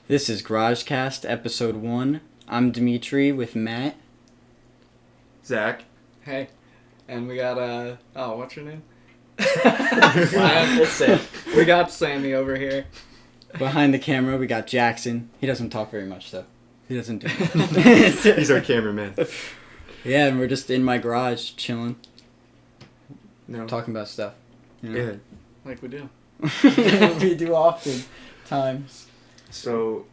This is GarageCast, episode 1. I'm Dimitri with Matt. Zach. Hey. And we got, what's your name? It's Sam. We got Sammy over here. Behind the camera, we got Jackson. He doesn't talk very much, though. He doesn't do He's our cameraman. Yeah, and we're just in my garage, chilling, No. talking about stuff. You know? Yeah. Like we do. We do often times. So,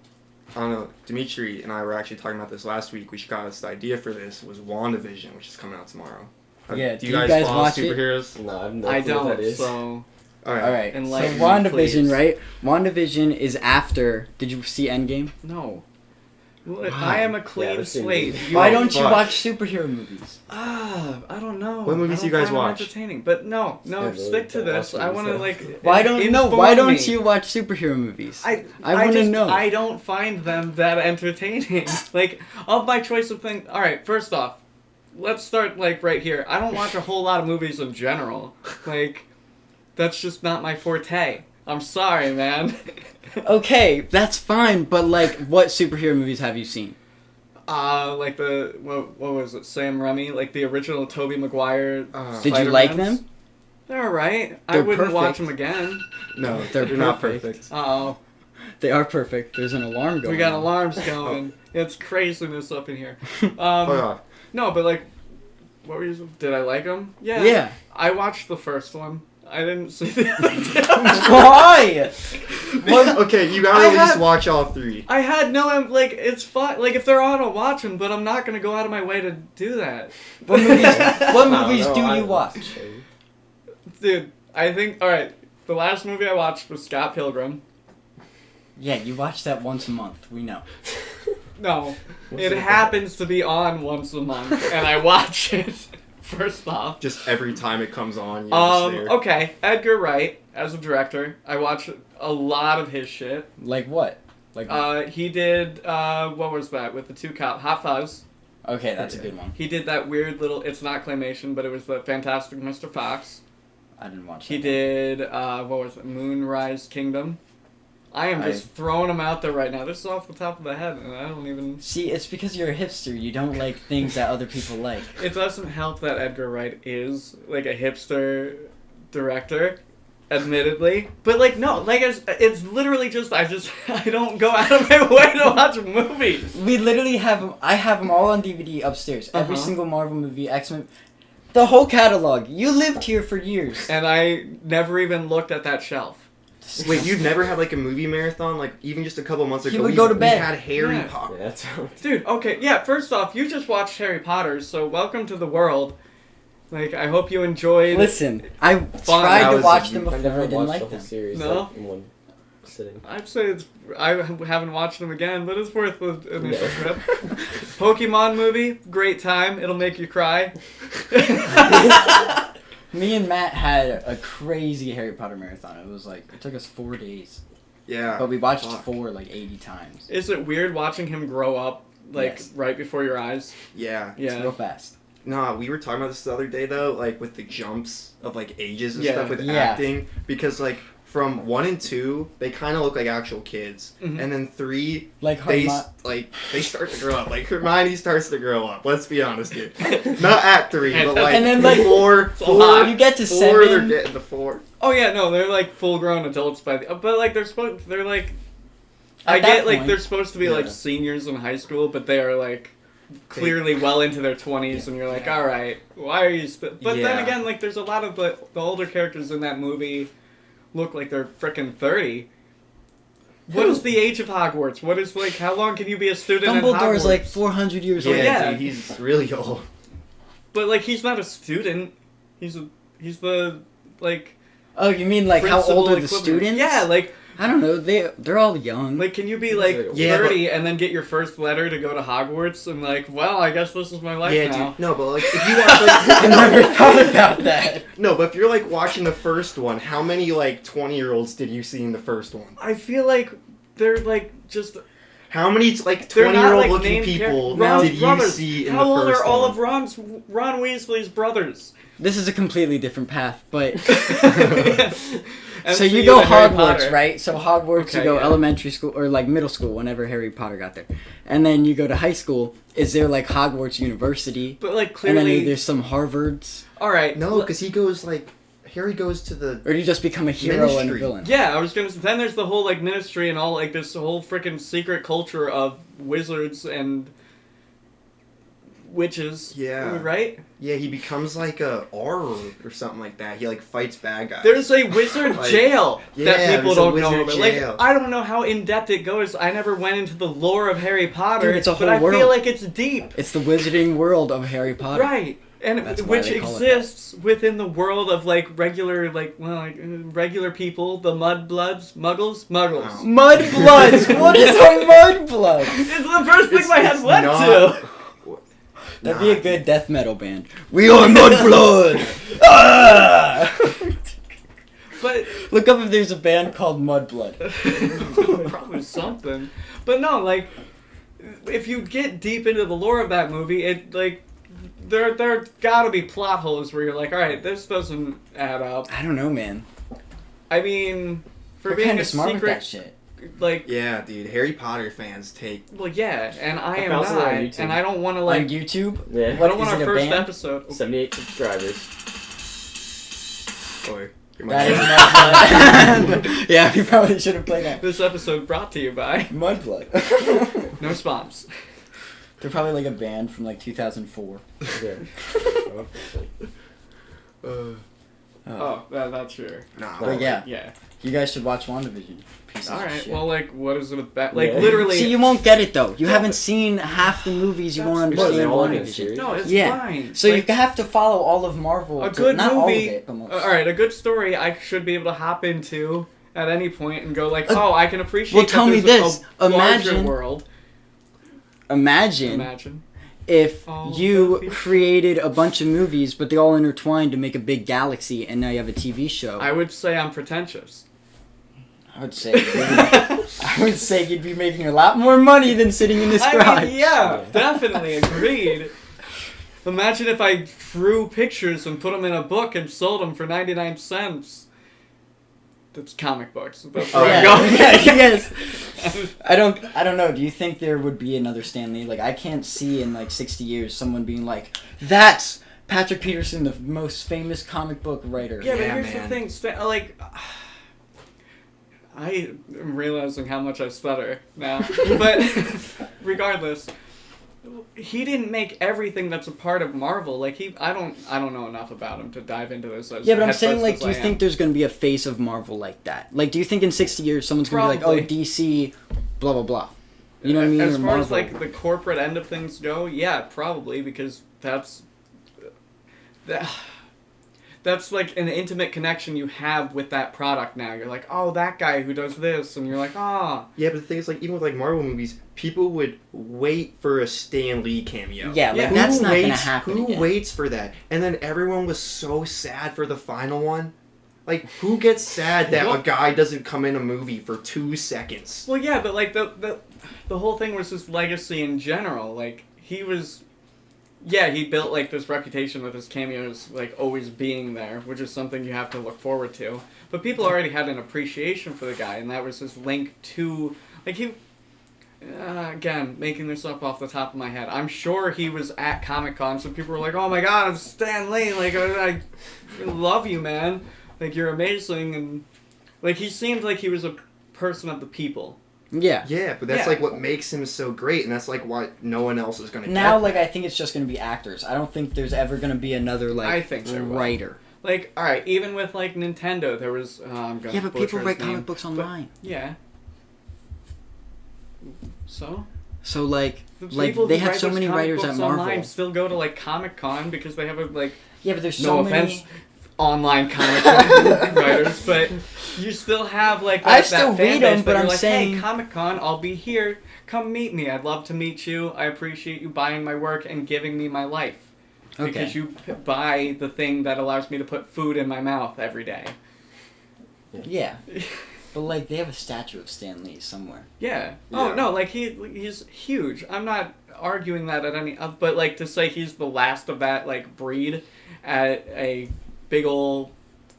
I don't know, Dimitri and I were actually talking about this last week. We got us the idea for this was WandaVision, which is coming out tomorrow. Yeah, do you guys follow watch it? superheroes? No, I have no I clue what that don't, is. so... Alright, so Enlighten me, WandaVision, please. right? WandaVision is after... Did you see Endgame? No. I am a clean haven't seen slate. it. Why don't you fuck. watch superhero movies? I don't know. What movies do you I don't guys find them watch? entertaining. But no, Yeah, stick to really, this. watch I movies, want to, though. Why don't inform me. you watch superhero movies? I want to just, know. I don't find them that entertaining. Like, of my choice of things... Alright, first off, let's start, right here. I don't watch a whole lot of movies in general. That's just not my forte. I'm sorry, man. Okay, that's fine, but what superhero movies have you seen? What was it, Sam Raimi? The original Tobey Maguire Did you like Spider-Mans? them? They're alright. I They're wouldn't watch perfect. them again. No, They're they're not perfect. perfect. Uh-oh. They are perfect. There's an alarm going We got on. alarms going. It's craziness up in here. Fuck off. No, but what were you... Did I like them? Yeah. Yeah. I watched the first one. I didn't see the other two. Why? Okay, you gotta I at least have- watch all three. I had no... it's fine. If they're on, I'll watch them, but I'm not going to go out of my way to do that. What movies No, do I you don't watch? Dude, I think... Alright, the last movie I watched was Scott Pilgrim. Yeah, you watch that once a month. We know. No, What's it it happens to be on once a month, and I watch it. First off, Just every time it comes on, you're just there. okay, Edgar Wright as a director, I watch a lot of his shit. Like what? He did what was that with the two Hot Fuzz. Okay, that's a good one. He did that weird little. It's not claymation, but it was the Fantastic Mr. Fox. I didn't watch. He that did what was it? Moonrise Kingdom. I am just throwing them out there right now. This is off the top of the head, and I don't even... See, it's because you're a hipster. You don't like things that other people like. It doesn't help that Edgar Wright is a hipster director, admittedly. But no, it's literally just I don't go out of my way to watch movies. We literally have them. I have them all on DVD upstairs. Every Uh-huh. single Marvel movie, X-Men, the whole catalog. You lived here for years. And I never even looked at that shelf. Wait, you've never had a movie marathon? Even just a couple months ago, He would go to bed. We had Harry Yeah. Potter. Yeah, that sounds... Dude, okay, yeah, first off, you just watched Harry Potter, so welcome to the world. I hope you enjoyed... Listen, I That tried to was watch a- them I before. never I didn't watched like the whole them. series No? in one sitting. I'd say I haven't watched them again, but it's worth the initial Yeah. trip. Pokemon movie, great time. It'll make you cry. Me and Matt had a crazy Harry Potter marathon. It was it took us 4 days. Yeah. But we watched Fuck. 80 times. Is it weird watching him grow up, Yes. right before your eyes? Yeah. It's Yeah. real fast. Nah, we were talking about this the other day though, with the jumps of ages and Yeah. stuff with Yeah. acting, because from 1 and 2 they kind of look like actual kids, Mhm. and then 3 Like they Hermione. they start to grow up. Hermione starts to grow up. Let's be honest here. Not at 3, but And then, 4. So hot. You get to 4, they're 7. getting to 4. Oh yeah, no, they're full grown adults by the, but they're supposed they're At I that get point, they're supposed to be Yeah. seniors in high school, but they are clearly well into their 20s, and you're Yeah. all right, why are you? But Yeah. then again, there's a lot of the older characters in that movie look like they're frickin' 30. What is the age of Hogwarts? What is how long can you be a student in Dumbledore's Hogwarts? 400 years Yeah, old. yeah. dude, he's really old. But he's not a student. He's the Oh, you mean how principal old are the equivalent. students? Yeah, I don't know. They're all young. can you be Yeah, 30 and then get your first letter to go to Hogwarts and well, I guess this is my life Yeah, now. dude. No, but if you watch I never thought about that. no, but if you're watching the first one, how many 20-year-olds did you see in the first one? I feel they're just How many they're 20-year-old not looking named people Ron's did you brothers. see in How the old first are all one? of Ron Weasley's brothers? This is a completely different path, but So you MCU go to Harry Hogwarts, Potter. right? So Hogwarts, Okay, you go yeah. elementary school or like middle school whenever Harry Potter got there, and then you go to high school. Is there like Hogwarts University? But like And then clearly, there's some Harvards, all right. No, because he goes like Harry goes to the. or do you just become a hero and a Ministry. villain? Yeah, I was gonna. Then there's the whole like ministry and all like this whole freaking secret culture of wizards and witches. Yeah. Right. Yeah, he becomes like a aura or something like that. He like fights bad guys. There's a wizard Like, jail yeah, that people there's a don't know wizard about. jail. Like, I don't know how in depth it goes. I never went into the lore of Harry Potter, Dude, it's a but whole I feel world. like it's deep. It's the wizarding world of Harry Potter. Right. And That's why which they call it that. exists within the world of like regular regular people, the muggles. Wow. Mudbloods. What is a mudblood? It's the first thing my head It's went not- to. That'd be a good death metal band. We are Mudblood. Ah! But Look up if there's a band called Mudblood. probably something. But no, like if you get deep into the lore of that movie, it like there gotta be plot holes where you're like, all right, this doesn't add up. I don't know, man. I mean, for They're being kind a of smart with that secret, shit. like, Yeah, dude. Harry Potter fans take. well, yeah, and I am found something on not, YouTube. and I don't want to On like, YouTube? Yeah. I don't Is want our it a first band? episode. 78 subscribers. Or, That is Mudblood. Yeah, we probably should have played that. This episode brought to you by Mudblood. No Spons. They're probably like a band from like 2004. Yeah. Oh, that's true. nah. But yeah, Yeah. you guys should watch WandaVision. Pieces All of right. shit. Well, like, what is it about? Like, Yeah. literally. See, you won't get it though. You haven't seen half the movies. You won't That's- What, are they understand all in a WandaVision. series? No, it's Yeah. fine. So Like, you have to follow all of Marvel. a good not all of movie. it, but most. All right, a good story. I should be able to hop into at any point and go like, Uh, oh, I can appreciate. well, that tell me there's this. A larger Imagine- world. Imagine if All you movies. created a bunch of movies, but they all intertwined to make a big galaxy, and now you have a TV show. I would say I'm pretentious. I would say you'd be making a lot more money than sitting in this garage. I mean, yeah, definitely agreed. Imagine if I drew pictures and put them in a book and sold them for 99 cents. That's comic books. That's Oh, where I'm yeah, going. yes. I don't know. Do you think there would be another Stan Lee? Like, I can't see in like 60 years someone being like, "That's Patrick Peterson, the most famous comic book writer." Yeah, but Yeah, here's man. the thing, like, I am realizing how much I stutter now. But regardless, he didn't make everything that's a part of Marvel. Like I don't know enough about him to dive into this. As Yeah, but I'm head saying, first like, as do you I think am. there's gonna be a face of Marvel like that? Like, do you think in 60 years someone's gonna be like, Probably. "Oh, DC, blah blah blah." You know what I mean? As Or far as Marvel. like the corporate end of things go, yeah, probably because that's like an intimate connection you have with that product now. You're like, oh, that guy who does this, and you're like, ah. Yeah, but the thing is, like, even with like Marvel movies, people would wait for a Stan Lee cameo. Yeah, like Yeah. that's Who not waits, gonna happen. Who again. waits for that? And then everyone was so sad for the final one. Like, who gets sad that Well- a guy doesn't come in a movie for 2 seconds? Well, yeah, but like the whole thing was his legacy in general. Like he was, yeah, he built like this reputation with his cameos like always being there, which is something you have to look forward to. But people already had an appreciation for the guy, and that was his link to like he. Again, making this up off the top of my head. I'm sure he was at Comic-Con, so people were like, "Oh my God, it's Stan Lee! Like I love you, man! Like you're amazing!" And like he seemed like he was a person of the people. Yeah. Yeah, but that's Yeah. like what makes him so great, and that's like why no one else is gonna Now, get. like, I think it's just gonna be actors. I don't think there's ever gonna be another like I think there will. writer. Like, all right, even with like Nintendo, there was. I'm gonna Yeah, but butcher people his write name. comic books online. Yeah. So. So like The they people who have write so those many comic writers at books Marvel. online still go to like Comic Con because they have a like. Yeah, but there's No so offense, many. online comic book writers, but you still have like that, I still that fan read base them, that but you're I'm like, saying- hey, Comic Con, I'll be here. Come meet me. I'd love to meet you. I appreciate you buying my work and giving me my life. Okay. Because you buy the thing that allows me to put food in my mouth every day. Yeah. But like they have a statue of Stan Lee somewhere. Yeah. Yeah. Oh no, like he's huge. I'm not arguing that at any, but like to say he's the last of that like breed at a big ol'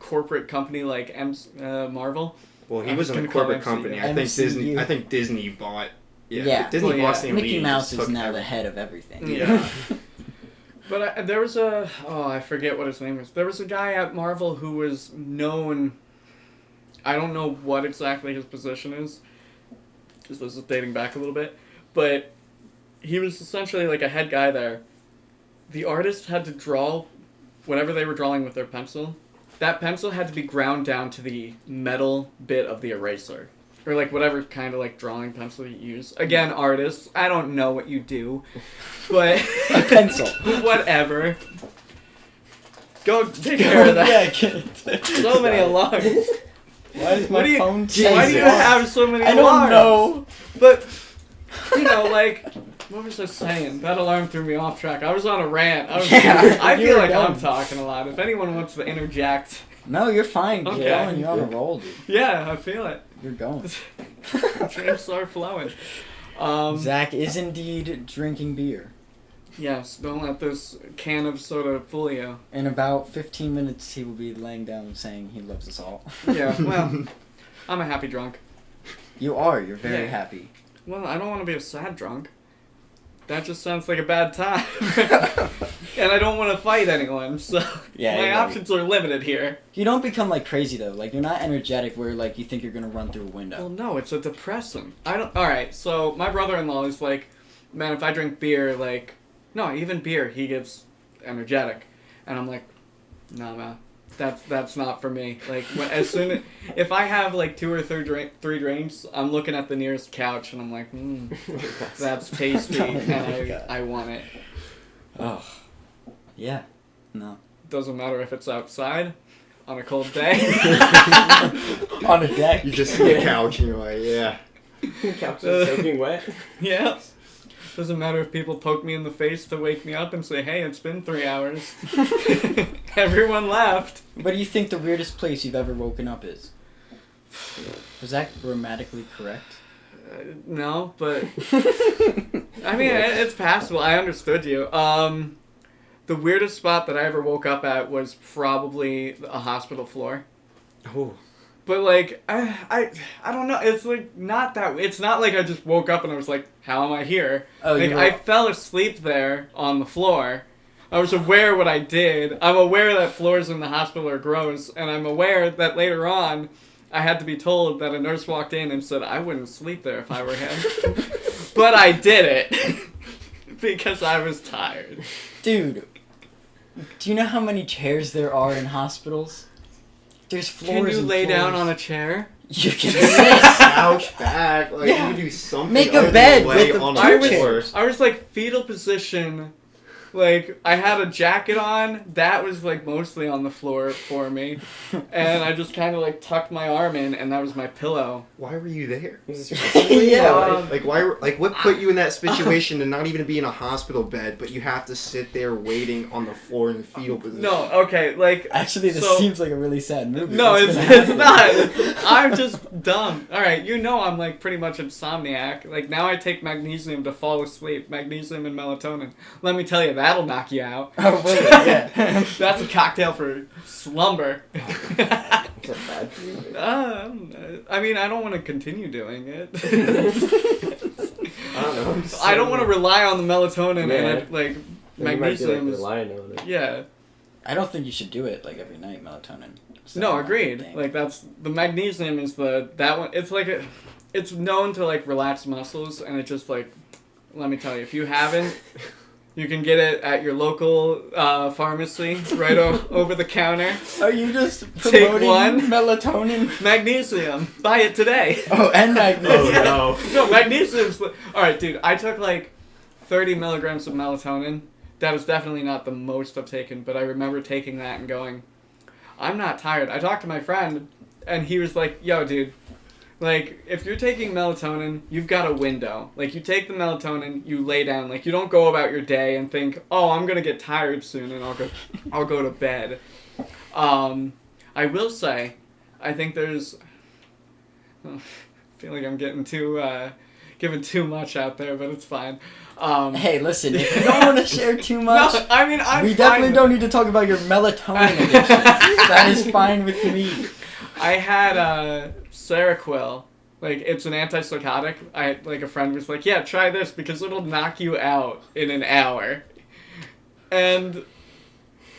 corporate company like Marvel. Well, he I'm was just in a gonna call corporate MCU. company. I think MCU. Disney bought. Yeah. Disney Well, bought yeah. Stan Lee Mickey and Mouse just is took now the everything. head of everything. Yeah. But there was I forget what his name is. There was a guy at Marvel who was known. I don't know what exactly his position is, because this is dating back a little bit, but he was essentially like a head guy there. The artist had to draw whatever they were drawing with their pencil. That pencil had to be ground down to the metal bit of the eraser. Or like whatever kind of like drawing pencil you use. Again, artists, I don't know what you do, but A pencil. whatever. Go take care of that. Yeah, So many alarms. Why is my What do you- phone Why do you changing? have so many I alarms? don't know. But like, what was I saying? That alarm threw me off track. I was on a rant. I you feel were like I'm going. talking a lot. If anyone wants to interject, No, you're fine. Keep Okay. going. You're on a roll, dude. yeah, I feel it. You're going. Dreams start flowing. Zach is indeed drinking beer. Yes, don't let this can of soda fool you. In about 15 minutes, he will be laying down saying he loves us all. Yeah, well, I'm a happy drunk. You are. You're very Yeah. happy. Well, I don't want to be a sad drunk. That just sounds like a bad time. And I don't want to fight anyone, so Yeah, my you're right. options are limited here. You don't become like crazy though. Like you're not energetic where like you think you're gonna run through a Well, window. no, it's a depressant. I don't. All right, so my brother-in-law is like, man, if I drink beer, like, no, even beer, he gets energetic, and I'm like, nah, man, that's not for me. Like, as soon as if I have like 2 or 3 drinks, I'm looking at the nearest couch, and I'm like, that's tasty, Oh my and God. I want it. Oh. Yeah. No. Doesn't matter if it's outside, on a cold day. On a deck. You just see a couch and you're like, yeah. Couch is soaking wet. Yeah. Doesn't matter if people poke me in the face to wake me up and say, hey, it's been 3 hours. Everyone left. What do you think the weirdest place you've ever woken up is? Was that grammatically correct? No, but I mean, it's passable. I understood you. The weirdest spot that I ever woke up at was probably a hospital floor. Oh. But like, I don't know. It's like not that. It's not like I just woke up and I was like, how am I here? Oh, like you were- I fell asleep there on the floor. I was aware what I did. I'm aware that floors in the hospital are gross, and I'm aware that later on, I had to be told that a nurse walked in and said I wouldn't sleep there if I were him. But I did it because I was tired. Dude, do you know how many chairs there are in hospitals? There's floors. Can you and lay down floors. on a chair? You can Couch back. Like, Yeah. you do something. Make a other than bed lay with the on two a chairs. floor. I was like fetal position. Like, I had a jacket on, that was like mostly on the floor for me. And I just kind of like tucked my arm in, and that was my pillow. Why were you there? Yeah. Like what put you in that situation to not even be in a hospital bed, but you have to sit there waiting on the floor in the fetal position? No, okay, like. Actually, this so- seems like a really sad movie. No, What's it's gonna happen? not. I'm just dumb. Alright, you know I'm like pretty much insomniac. Like now I take magnesium to fall asleep. Magnesium and melatonin. Let me tell you, that'll knock you out. Oh, will it? Yeah. That's a cocktail for slumber. It's a bad feeling. I mean, I don't want to continue doing it. I don't know. I don't want to rely on the melatonin Yeah. and like magnesium. is- relying on it. Yeah. I don't think you should do it like every night, melatonin. It's No, not a agreed. thing. Like that's the magnesium is that one. It's like it's known to like relax muscles, and it just like, let me tell you, if you haven't, you can get it at your local pharmacy, right over the counter. Are you just Take promoting one. melatonin? Magnesium, buy it today. Oh, and magnesium. no. No, magnesium's. All right, dude. I took like 30 milligrams of melatonin. That was definitely not the most I've taken, but I remember taking that and going, I'm not tired. I talked to my friend, and he was like, yo, dude, like, if you're taking melatonin, you've got a window. Like, you take the melatonin, you lay down. Like, you don't go about your day and think, oh, I'm going to get tired soon, and I'll go to bed. I will say, I think there's... I feel like I'm getting giving too much out there, but it's fine. Hey, listen, if you don't want to share too much, no, I mean, I'm we fine definitely with don't it. need to talk about your melatonin addiction. That is fine with me. I had Seroquel. Like, it's an antipsychotic. A friend was like, yeah, try this because it'll knock you out in an hour. And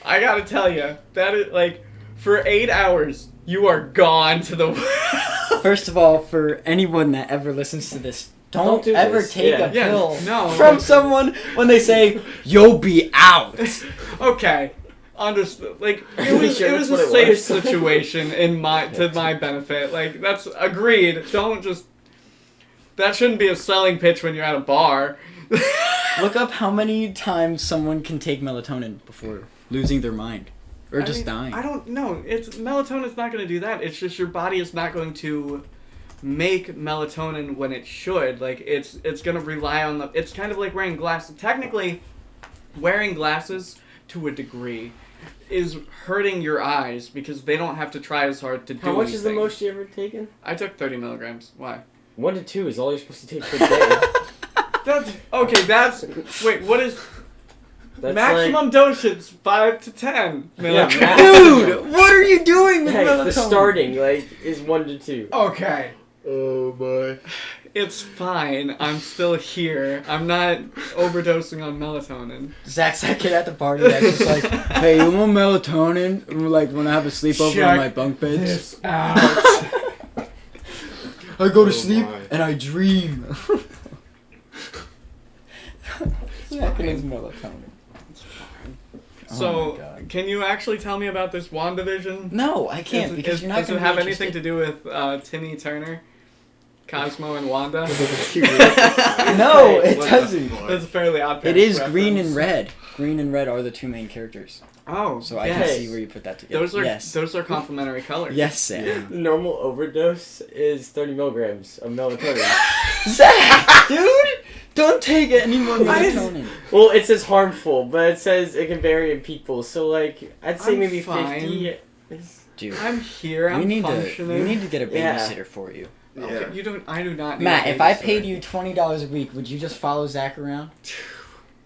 I gotta tell you, that is, like, for 8 hours, you are gone to the world. First of all, for anyone that ever listens to this, don't do ever this. take Yeah. a pill no. from someone when they say, you'll be out. Okay. Understood. Like, Are you it sure was that's a what safe it was? situation to my benefit. Like, that's agreed. Don't just... That shouldn't be a selling pitch when you're at a bar. Look up how many times someone can take melatonin before losing their mind. Or just dying. I don't know. Melatonin's not going to do that. It's just your body is not going to make melatonin when it should. Like, it's going to rely on the... It's kind of like wearing glasses. Technically, wearing glasses, to a degree, is hurting your eyes because they don't have to try as hard to do How much is the anything. most you ever taken? I took 30 milligrams. Why? 1 to 2 is all you're supposed to take per day. Wait, what is... That's maximum dosage, 5 to 10 milligrams. Yeah, Dude, what are you doing with Hey, melatonin? the starting, is 1 to 2. Okay. Oh boy. It's fine. I'm still here. I'm not overdosing on melatonin. Zach's that kid at the party that's just like, hey, you want melatonin? And we're like, when I have a sleepover Check on my bunk beds. This out. I go to Oh sleep my. and I dream. Zach and his melatonin. Oh So, my God. can you actually tell me about this WandaVision? No, I can't because you're not does going it to have anything to do with Timmy Turner, Cosmo, and Wanda? No, it What the doesn't. fuck? That's a fairly odd. It is reference. green and red. Green and red are the two main characters. Oh, So I yes. can see where you put that together. Those are complementary colors. Yes, Sam. Yeah. The normal overdose is 30 milligrams of melatonin. Zach, dude, don't take any more Why is- melatonin. Well, it says harmful, but it says it can vary in people. So, I'd say I'm maybe fine. 50. is- Dude, I'm here. I'm we need functioning. to get a Yeah. babysitter for you. Okay, Yeah. I do not. Need Matt, a if I babysitter. paid you $20 a week, would you just follow Zach around?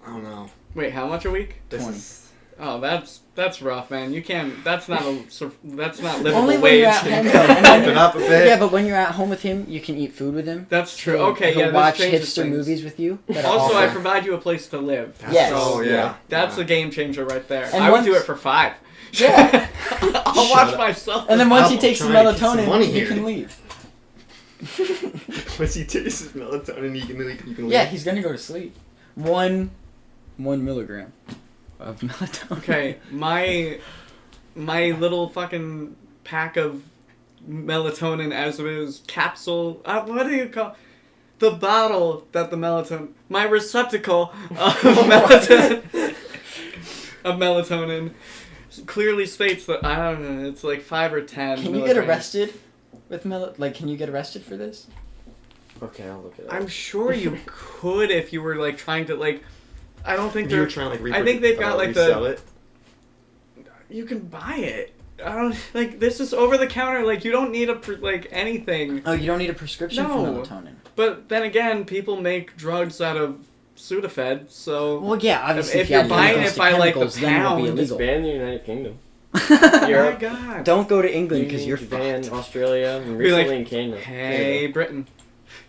I don't know. Wait, how much a week? This 20. is Oh, that's rough, man. You can't. That's not livable Only when wage. you're at home. Bump Though. it up a bit. Yeah, but when you're at home with him, you can eat food with him. That's true. He'll- Okay, he'll yeah. watch this changes hipster things. movies with you. that are Also, awful. I provide you a place to live. Yes. Oh yeah. That's yeah. a game changer right there. And I would do once- it for 5. Yeah. I'll Shut watch up. myself. And then for once five. he takes the trying to get some melatonin, money you here. can leave. Once he takes his melatonin, you can Yeah, leave. he's gonna go to sleep. 1 milligram of melatonin. Okay, my little fucking pack of melatonin as it is capsule. What do you call the bottle that the melatonin? My receptacle of melatonin. Of melatonin clearly states that I don't know. It's like 5 or 10. Can you get milligrams. arrested with can you get arrested for this? Okay, I'll look it up. I'm sure you could if you were like trying to like. I don't think If you were they're. trying to I think they've got like resell the. it. You can buy it. I don't like this is over the counter. Like you don't need anything. Oh, you don't need a prescription No. for melatonin. But then again, people make drugs out of Sudafed, so Well, yeah, obviously, If you you're add buying chemicals it to by, like, the chemicals, then it'll be pound, It's illegal. banned in the United Kingdom. oh my Europe. god. Don't go to England because UK, you're Japan, fucked. Australia, and Be like, recently in Canada. Hey, Britain.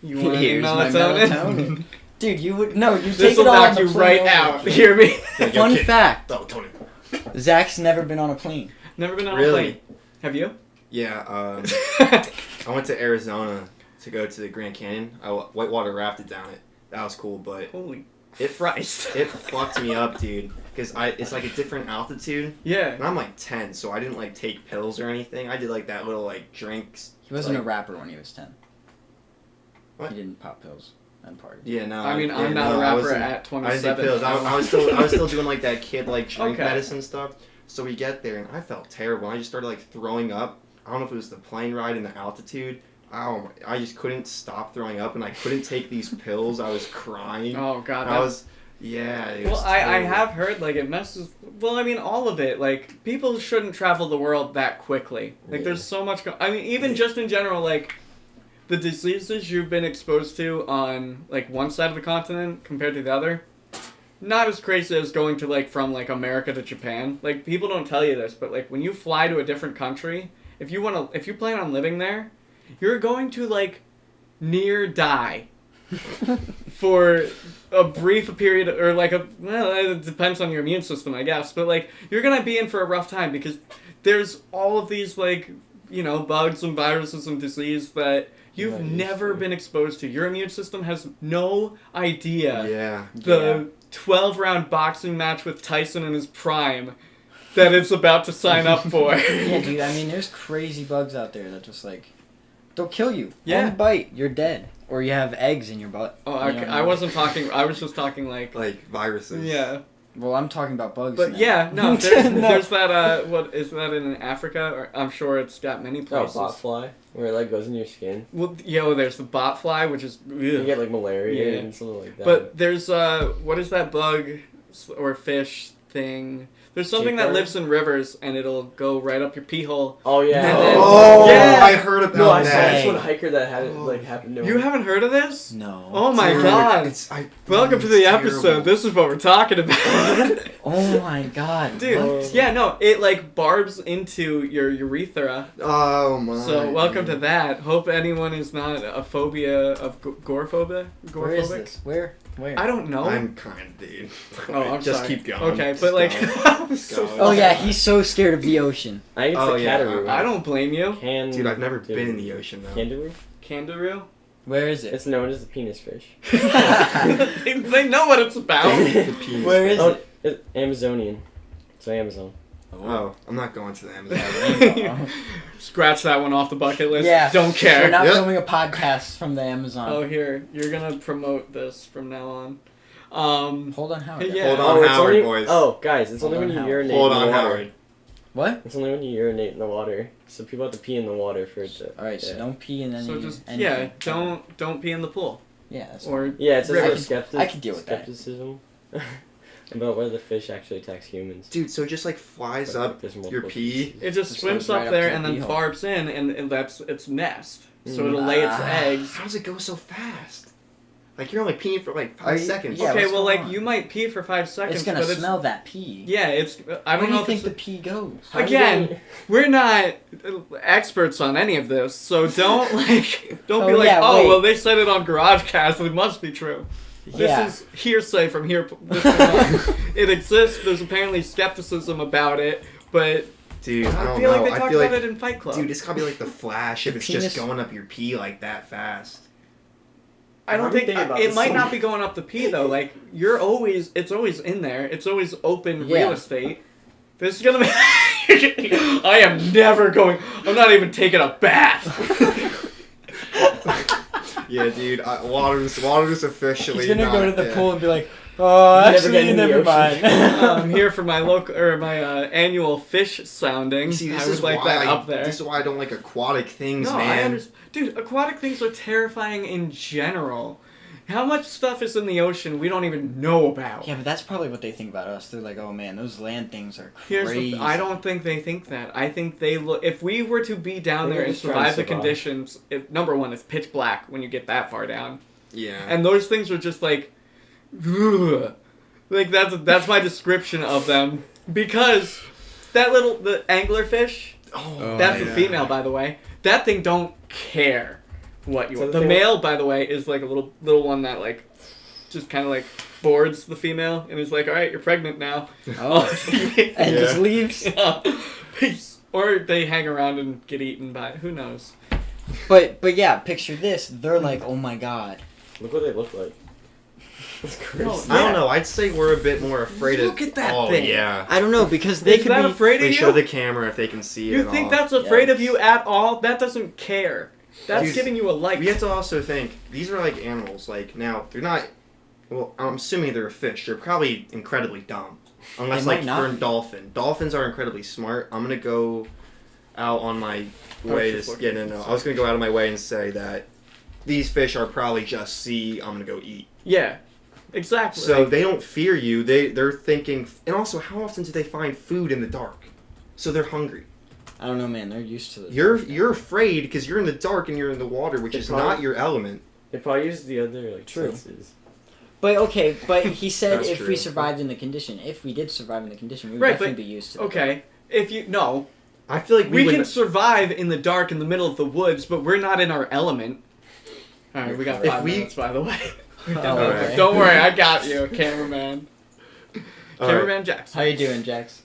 You want any Here's my melatonin? melatonin. Dude, you take This it will all on knock the you plane right over. out. Hear me? Fun fact: Melatonin. Zach's never been on a plane. Never been on a Really? plane. Have you? Yeah. I went to Arizona to go to the Grand Canyon. I whitewater rafted down it. That was cool, but Holy it Christ. it fucked me up, dude. Because it's like a different altitude, Yeah. and I'm like 10, so I didn't like take pills or anything. I did like that little like drinks. He wasn't like, a rapper when he was 10. What? He didn't pop pills and party. Yeah, no. I mean, yeah, I'm not no, a I rapper wasn't- at I didn't 27. take pills. I was still doing like that kid like drink Okay. medicine stuff. So we get there and I felt terrible. I just started like throwing up. I don't know if it was the plane ride and the altitude. Oh, I just couldn't stop throwing up and I couldn't take these pills. I was crying. Oh god. I was, yeah. It was Well, I terrible. have heard like it messes. Well, I mean, all of it. Like people shouldn't travel the world that quickly. Like Yeah. there's so much. I mean, even just in general, like the diseases you've been exposed to on like one side of the continent compared to the other, not as crazy as going to like from like America to Japan. Like people don't tell you this, but like when you fly to a different country, if you plan on living there, you're going to like near die for a brief period, or like it depends on your immune system, I guess, but like you're gonna be in for a rough time because there's all of these like, you know, bugs and viruses and disease that you've never been exposed to. Your immune system has no idea the 12-round boxing match with Tyson in his prime that it's about to sign up for. Yeah, dude, I mean, there's crazy bugs out there that just, like, they'll kill you. Yeah. One bite, you're dead. Or you have eggs in your butt. Oh, okay. I wasn't talking, I was just talking like viruses. Yeah. Well, I'm talking about bugs But now. yeah, no, there's that, what, is that in Africa? Or, I'm sure it's got many places. Oh, botfly, where it like goes in your skin. Well, there's the botfly, which is... Ugh. You get like malaria and something like that. But there's, what is that bug or fish thing? There's something that lives in rivers, and it'll go right up your pee hole. Oh, yeah. Yeah. I heard about No, I that. saw this one hiker that had it like happen to him. You haven't heard of this? No. Oh my Dude, god. Welcome to the terrible. episode. This is what we're talking about. Oh my god. Dude, what? yeah, no, it like barbs into your urethra. Oh my. So welcome to that. Hope anyone is not a phobia of gorephobia. Where is this? Where? I don't know. I'm kind, dude. Oh, I'm just sorry. keep going. Okay, Just but like, go. Oh yeah, he's so scared of the ocean. I think it's Oh, the yeah. Cataroo. I don't blame you. Dude, I've never been in the ocean though. Kangaroo? Kangaroo. Where is it? It's known as the penis fish. they know what it's about. The penis. Where is Oh, it? it's Amazonian. It's Amazon. Oh, I'm not going to the Amazon. Scratch that one off the bucket list. Yeah. Don't care. We're not Yep. filming a podcast from the Amazon. Oh, here. You're gonna promote this from now on. Hold on, Howard. Yeah. Hold on, it's Howard, only, boys. Oh, guys, it's Hold only on, when you Howard. urinate Hold in the on, water. Howard. What? It's only when you urinate in the water. So people have to pee in the water for it to... Alright, so don't pee in any... So just anything. don't pee in the pool. Yeah, that's Or Yeah, it's River. just I could deal with that. skepticism about whether the fish actually attacks humans. Dude, so it just like flies But up there's multiple your pee. species. it just Just swims goes right up up there to and the then pee hole. barbs in, and that's its nest. So it'll lay its eggs. How does it go so fast? Like you're only peeing for like Are 5 you- seconds. yeah, Okay, what's well, going like on? you might pee for 5 seconds, It's gonna but smell that pee. Yeah, it's. I don't Where do know you if think it's, the pee goes? How do Again, they- we're not experts on any of this, so don't don't be Oh, like, yeah, oh wait. well, they said it on GarageCast, it must be true. Yeah. This is hearsay from here. This point on. It exists. There's apparently skepticism about it, but Dude, I I don't feel know. like they I talked feel about like, it in Fight Club. dude, it's gotta be like the Flash if The it's penis- just going up your pee like that fast. I don't Why are we think thinking about it this might so not much? be going up the pee though. Like it's always in there. It's always open Yeah. real estate. This is gonna be. I am never going. I'm not even taking a bath. Yeah, dude, water's officially. He's gonna go to not the dead. pool and be like, oh, Never actually, get in the never ocean." mind. I'm here for my annual fish sounding. See, this I would is like why that up there. This is why I don't like aquatic things, No, I man. understand. Dude, aquatic things are terrifying in general. How much stuff is in the ocean we don't even know about? Yeah, but that's probably what they think about us. They're like, oh man, those land things are Here's crazy. I don't think they think that. I think they look. If we were to be down They're there and just trying to survive the survive. conditions, number one, it's pitch black when you get that far down, Yeah. and those things are just like, ugh. Like that's my description of them. Because the anglerfish, oh, that's yeah. the female, by the way. That thing don't care what you So are. the The thing- male, by the way, is like a little one that like just kind of like boards the female and is like, all right, you're pregnant now. Oh, and just Yeah. leaves. Yeah. Peace. Or they hang around and get eaten by who knows. But yeah, picture this. They're like, oh my god. Look what they look like. It's crazy. No, I don't know. I'd say we're a bit more afraid of. Look at that oh, thing. yeah. I don't know because they Is could that be. afraid of They you? show the camera if they can see it. You at think all. that's afraid of Yikes. you at all? That doesn't care. That's Dude, giving you a like. We have to also think these are like animals. Like now, they're not. Well, I'm assuming they're a fish. They're probably incredibly dumb, unless They like might not for a be. dolphin. Dolphins are incredibly smart. I'm gonna go out on my way just to. looking Yeah, no. I was gonna go out of my way and say that these fish are probably just see. I'm gonna go eat. Yeah, exactly. So they don't fear you. They're thinking. And also, how often do they find food in the dark? So they're hungry. I don't know, man. They're used to it. You're afraid because you're in the dark and you're in the water, which They is probably- not your element. They probably use the other like True. senses. But okay, but he said That's if true. we survived in the condition, if we did survive in the condition, we would Right, definitely but- be used to it. Okay, if you no, I feel like we would can survive in the dark in the middle of the woods, but we're not in our element. All right, we got If 5 we- minutes, by the way. Oh, okay. Don't worry, I got you, cameraman. All Cameraman How Jackson. you doing, Jax?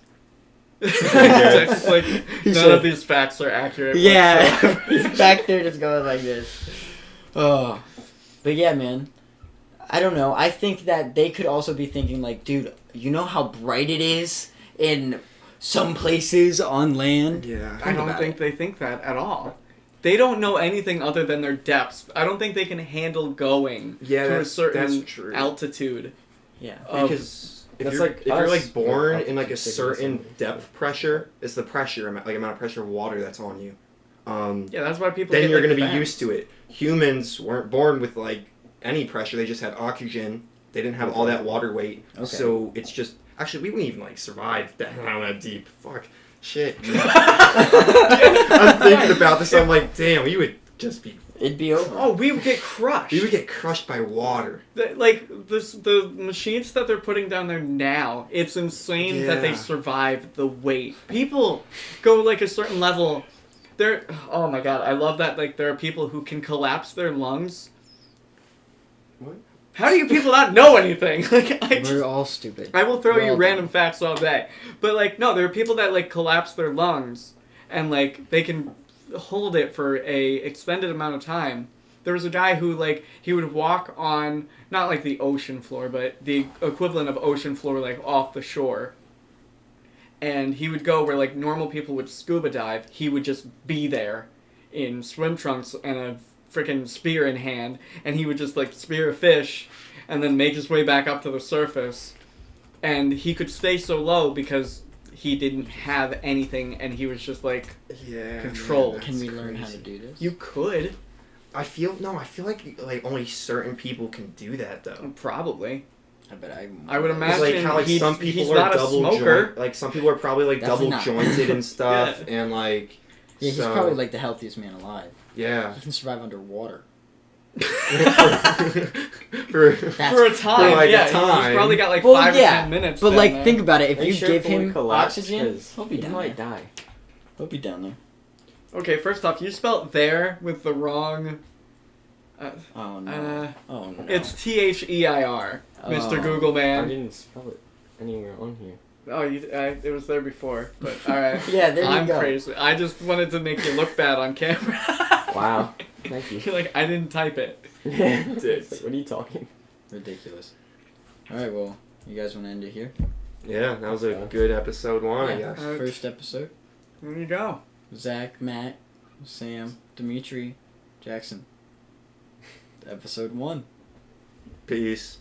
Jackson's like, He none said- of these facts are accurate. Yeah, whatsoever." he's back there just going like this. Oh, but yeah, man. I don't know. I think that they could also be thinking like, dude, you know how bright it is in some places on land. Yeah. I don't think they think that at all. They don't know anything other than their depths. I don't think they can handle going Yeah, to a that's certain true. altitude. Yeah. Because if That's you're, like if you're us. like born Like, in like a sickness certain and- depth pressure, it's the pressure, amount of pressure of water that's on you. Yeah, that's why people. Then get, you're like, gonna be fats. used to it. Humans weren't born with like any pressure; they just had oxygen. They didn't have all that water weight, Okay. so it's just actually we wouldn't even like survive that deep. Fuck, shit. I'm thinking about this. I'm like, damn, we would just be. It'd be over. Oh, we would get crushed. We would get crushed by water. The machines that they're putting down there now, it's insane that they Yeah. survive the weight. People go like a certain level. Oh my god, I love that. Like there are people who can collapse their lungs. What? How do you people not know anything? Like We're all stupid. I will throw We're you all random dumb. facts all day. But like no, there are people that like collapse their lungs and like they can hold it for a extended amount of time. There was a guy who like he would walk on not like the ocean floor, but the equivalent of ocean floor like off the shore. And he would go where like normal people would scuba dive. He would just be there in swim trunks and a freaking spear in hand, and he would just like spear a fish and then make his way back up to the surface. And he could stay so low because he didn't have anything and he was just like Yeah. Control. Can we learn how to do this? you could I feel like only certain people can do that though. probably. I bet I would It's imagine like how like he's- some he's people not are a double smoker. joint, like some people are probably like Definitely double not. jointed and stuff, Yeah. and like Yeah, he's so- probably like the healthiest man alive. yeah. He can survive underwater. For That's For a time, like a yeah. time. He's probably got like Well, 5 yeah, or 10 minutes. But down like, there. think about it. If Are you sure give fully him collapsed? oxygen, 'Cause he'll be he down might there. die. He'll be down there. Okay, first off, you spelled there with the wrong. Oh no. Oh no. It's THEIR, Mr. Oh. Google I man. didn't spell it anywhere on here. Oh, it was there before, but all right. Yeah, there you I'm go. crazy. I just wanted to make you look bad on camera. Wow. Thank you. You're like, I didn't type it. It's like, what are you talking? Ridiculous. All right, well, you guys want to end it here? yeah, that was a good episode one, I Yeah. guess. First episode. There you go. Zach, Matt, Sam, Dimitri, Jackson. Episode 1. Peace.